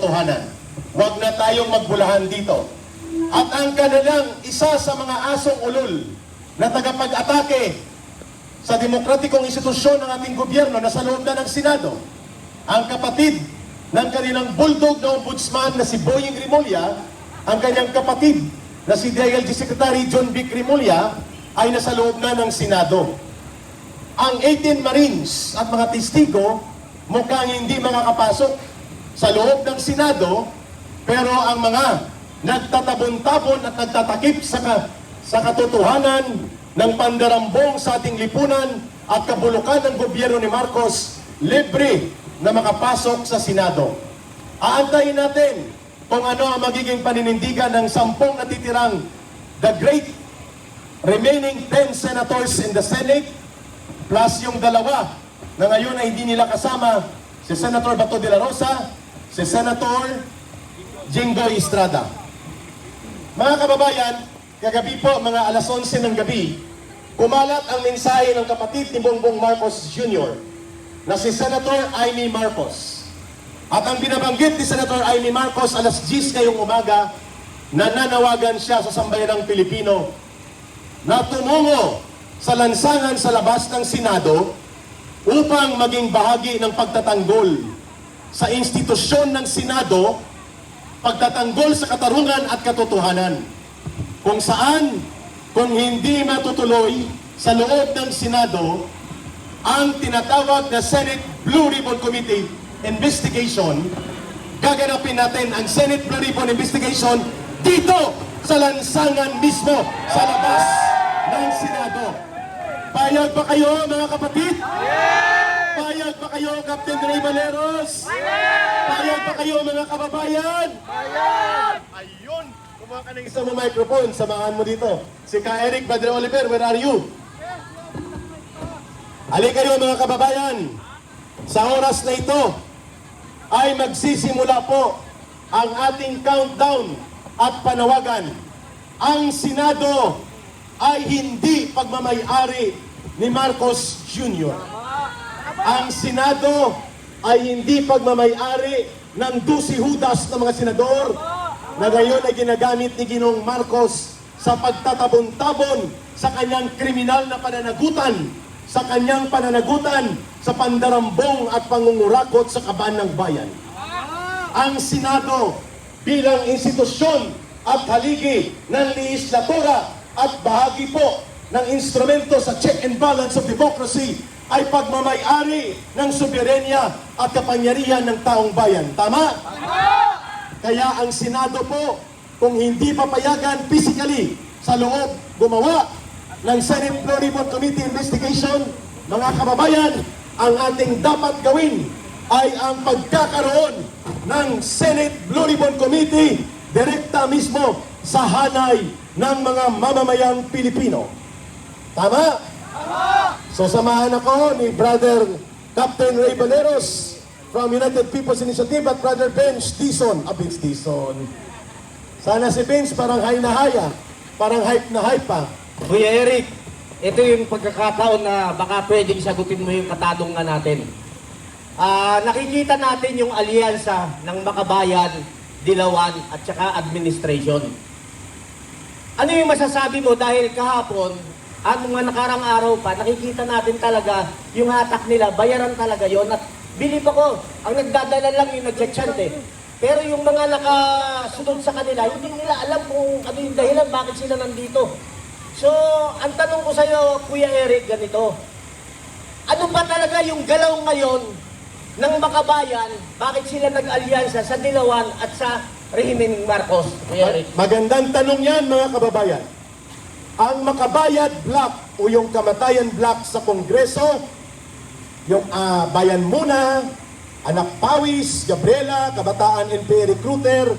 katotohanan. Huwag na tayong magbulahan dito. At ang kanilang isa sa mga asong ulol na tagapag-atake sa demokratikong institusyon ng ating gobyerno na sa loob na ng Senado, ang kapatid ng kanilang bulldog na ombudsman na si Boying Rimulya, ang kanyang kapatid na si DILG Secretary John Vic Rimulya ay nasa loob na ng Senado. Ang 18 Marines at mga testigo mukhang hindi makakapasok sa loob ng Senado, pero ang mga nagtatabon-tabon at nagtatakip sa katotohanan ng pandarambong sa ating lipunan at kabulukan ng gobyerno ni Marcos, libre na makapasok sa Senado. Aantayin natin kung ano ang magiging paninindigan ng 10 natitirang the great remaining 10 senators in the Senate, plus yung dalawa na ngayon ay hindi nila kasama, si Senator Bato de la Rosa, si Senator Jinggoy Estrada. Mga kababayan, kagabi po, mga alas 11 ng gabi, kumalat ang mensahe ng kapatid ni Bongbong Marcos Jr. na si Senator Amy Marcos. At ang binabanggit ni Senator Amy Marcos alas 10 ngayong umaga, nananawagan siya sa sambayanang Pilipino na tumungo sa lansangan sa labas ng Senado upang maging bahagi ng pagtatanggol sa institusyon ng Senado, pagtatanggol sa katarungan at katotohanan, kung saan, kung hindi matutuloy sa loob ng Senado ang tinatawag na Senate Blue Ribbon Committee investigation, gaganapin natin ang Senate Blue Ribbon investigation dito sa lansangan mismo sa labas ng Senado. Payag ba kayo, mga kapatid? Payag ba kayo, Captain Ray Valeros? Payag ba kayo, mga kababayan? Ayun! Kumuha ka ng isang microphone, samahan mo dito. Si Ka Eric Badre Oliver, where are you? Halika kayo, mga kababayan. Sa oras na ito ay magsisimula po ang ating countdown at panawagan. Ang Senado ay hindi pagmamay-ari ni Marcos Jr. Ang Senado ay hindi pagmamay-ari ng 12 hudas ng mga senador na ngayon ay ginagamit ni Ginoong Marcos sa pagtatabon-tabon sa kanyang kriminal na pananagutan, sa kanyang pananagutan sa pandarambong at pangungurakot sa kaban ng bayan. Ang Senado bilang institusyon at haligi ng lehislatura at bahagi po ng instrumento sa check and balance of democracy ay pagmamay-ari ng soberenya at kapangyarihan ng taong bayan. Tama? Kaya ang Senado po, kung hindi papayagan physically sa loob gumawa ng Senate Blue Ribbon Committee investigation, mga kababayan, ang ating dapat gawin ay ang pagkakaroon ng Senate Blue Ribbon Committee direkta mismo sa hanay ng mga mamamayang Pilipino. Tama? So samahan ako ni Brother Captain Ray Valeros from United People's Initiative at Brother Bench Dizon. Bench Dizon. Sana si Bench parang high na haya, parang hype na hype pa. Kuya Eric, ito yung pagkakataon na baka pwedeng sagutin mo yung katanungan natin. Nakikita natin yung alyansa ng Makabayan, Dilawan at saka administration. Ano yung masasabi mo dahil kahapon at mga nakarang araw pa, nakikita natin talaga yung hatak nila, bayaran talaga yon at bilib ako, ang nagdadala lang yung nagchat-chant eh. Pero yung mga nakasunod sa kanila, hindi nila alam kung ano yung dahilan, bakit sila nandito. So, ang tanong ko sa iyo, Kuya Eric, ganito. Ano ba talaga yung galaw ngayon ng Makabayan, bakit sila nag-alyansa sa Dilawan at sa Rehimeng Marcos? Kuya Eric. Magandang tanong yan, mga kababayan. Ang Makabayan Block o yung Kamatayan Block sa Kongreso, yung Bayan Muna, Anak Pawis, Gabriela, Kabataan NPA Recruiter,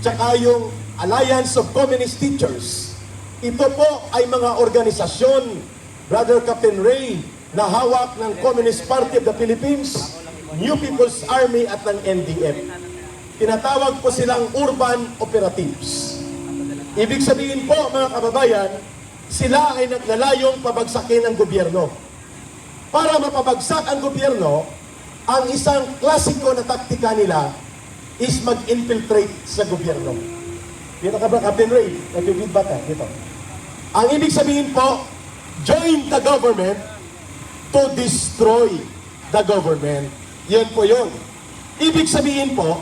tsaka yung Alliance of Communist Teachers. Ito po ay mga organisasyon, Brother Captain Ray, na hawak ng Communist Party of the Philippines, New People's Army at ng NDF. Tinatawag po silang urban operatives. Ibig sabihin po, mga kababayan, sila ay naglalayong pabagsakin ang gobyerno. Para mapabagsak ang gobyerno, ang isang klasiko na taktika nila is mag-infiltrate sa gobyerno. Dito ka ba, Captain Ray? Nag-feedback ka, dito. Ang ibig sabihin po, join the government to destroy the government. Yan po yun. Ibig sabihin po,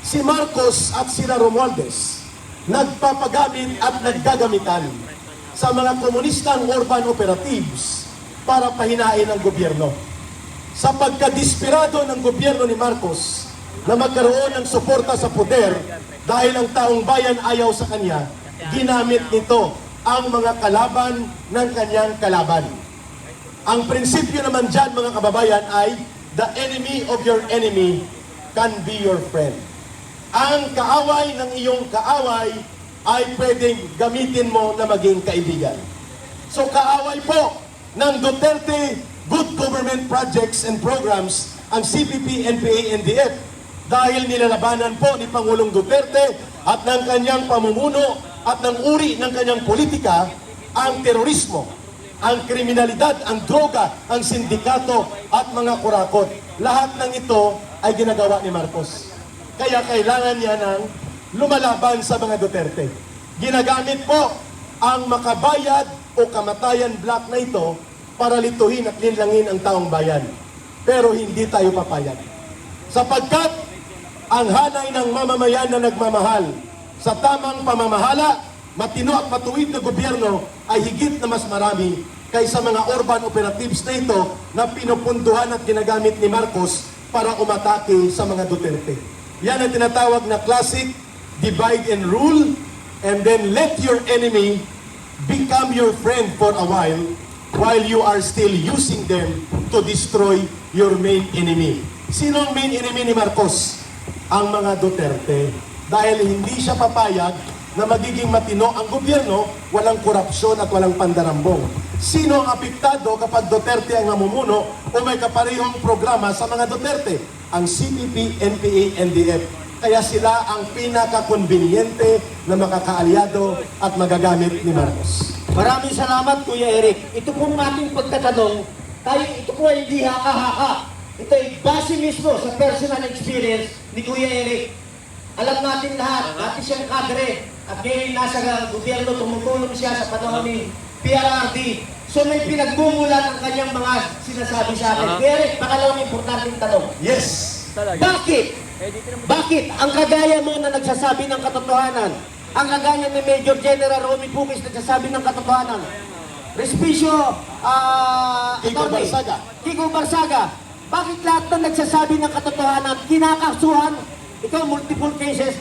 si Marcos at sina Romualdez nagpapagamit at naggagamitan sa mga komunistang urban operatives para pahinain ang gobyerno. Sa pagkadesperado ng gobyerno ni Marcos na magkaroon ng suporta sa poder dahil ang taong bayan ayaw sa kanya, ginamit nito ang mga kalaban ng kanyang kalaban. Ang prinsipyo naman dyan, mga kababayan, ay the enemy of your enemy can be your friend. Ang kaaway ng iyong kaaway ay pwedeng gamitin mo na maging kaibigan. So kaaway po ng Duterte Good Government Projects and Programs ang CPP, NPA, NDF dahil nilalabanan po ni Pangulong Duterte at ng kanyang pamumuno at ng uri ng kanyang politika ang terorismo, ang kriminalidad, ang droga, ang sindikato at mga kurakot. Lahat ng ito ay ginagawa ni Marcos. Kaya kailangan niya ng lumalaban sa mga Duterte. Ginagamit po ang makabayad o kamatayan black na ito para lituhin at linlangin ang taong bayan. Pero hindi tayo papayag. Sapagkat ang hanay ng mamamayan na nagmamahal sa tamang pamamahala, matino at matuwid na gobyerno ay higit na mas marami kaysa mga urban operatives na ito na pinupunduhan at ginagamit ni Marcos para umatake sa mga Duterte. Yan ang tinatawag na classic divide and rule, and then let your enemy become your friend for a while you are still using them to destroy your main enemy. Sino ang main enemy ni Marcos? Ang mga Duterte. Dahil hindi siya papayag na magiging matino ang gobyerno, walang korupsyon at walang pandarambong. Sino ang apektado kapag Duterte ang namumuno o may kaparehong programa sa mga Duterte? Ang CPP, NPA, NDF. Kaya sila ang pinaka-conveniente na makakaalyado at magagamit ni Marcos. Maraming salamat, Kuya Eric. Ito pong ating pagtatanong, ito po ay hindi haka-haka. Ito ay base mismo sa personal experience ni Kuya Eric. Alam natin lahat, dati siyang kadre at ngayon nasa gobyerno, tumutulong siya sa panahon ni PRRD. So may pinagmumulan ang kanyang mga sinasabi sa akin. Kuya Eric, pakalawang importanteng tanong. Yes! Bakit ang kagaya mo na nagsasabi ng katotohanan, ang kagaya ni Major General Romy Pukis nagsasabi ng katotohanan, Respicio Kiko Barsaga, bakit lahat na nagsasabi ng katotohanan, kinakasuhan, ikaw multiple cases,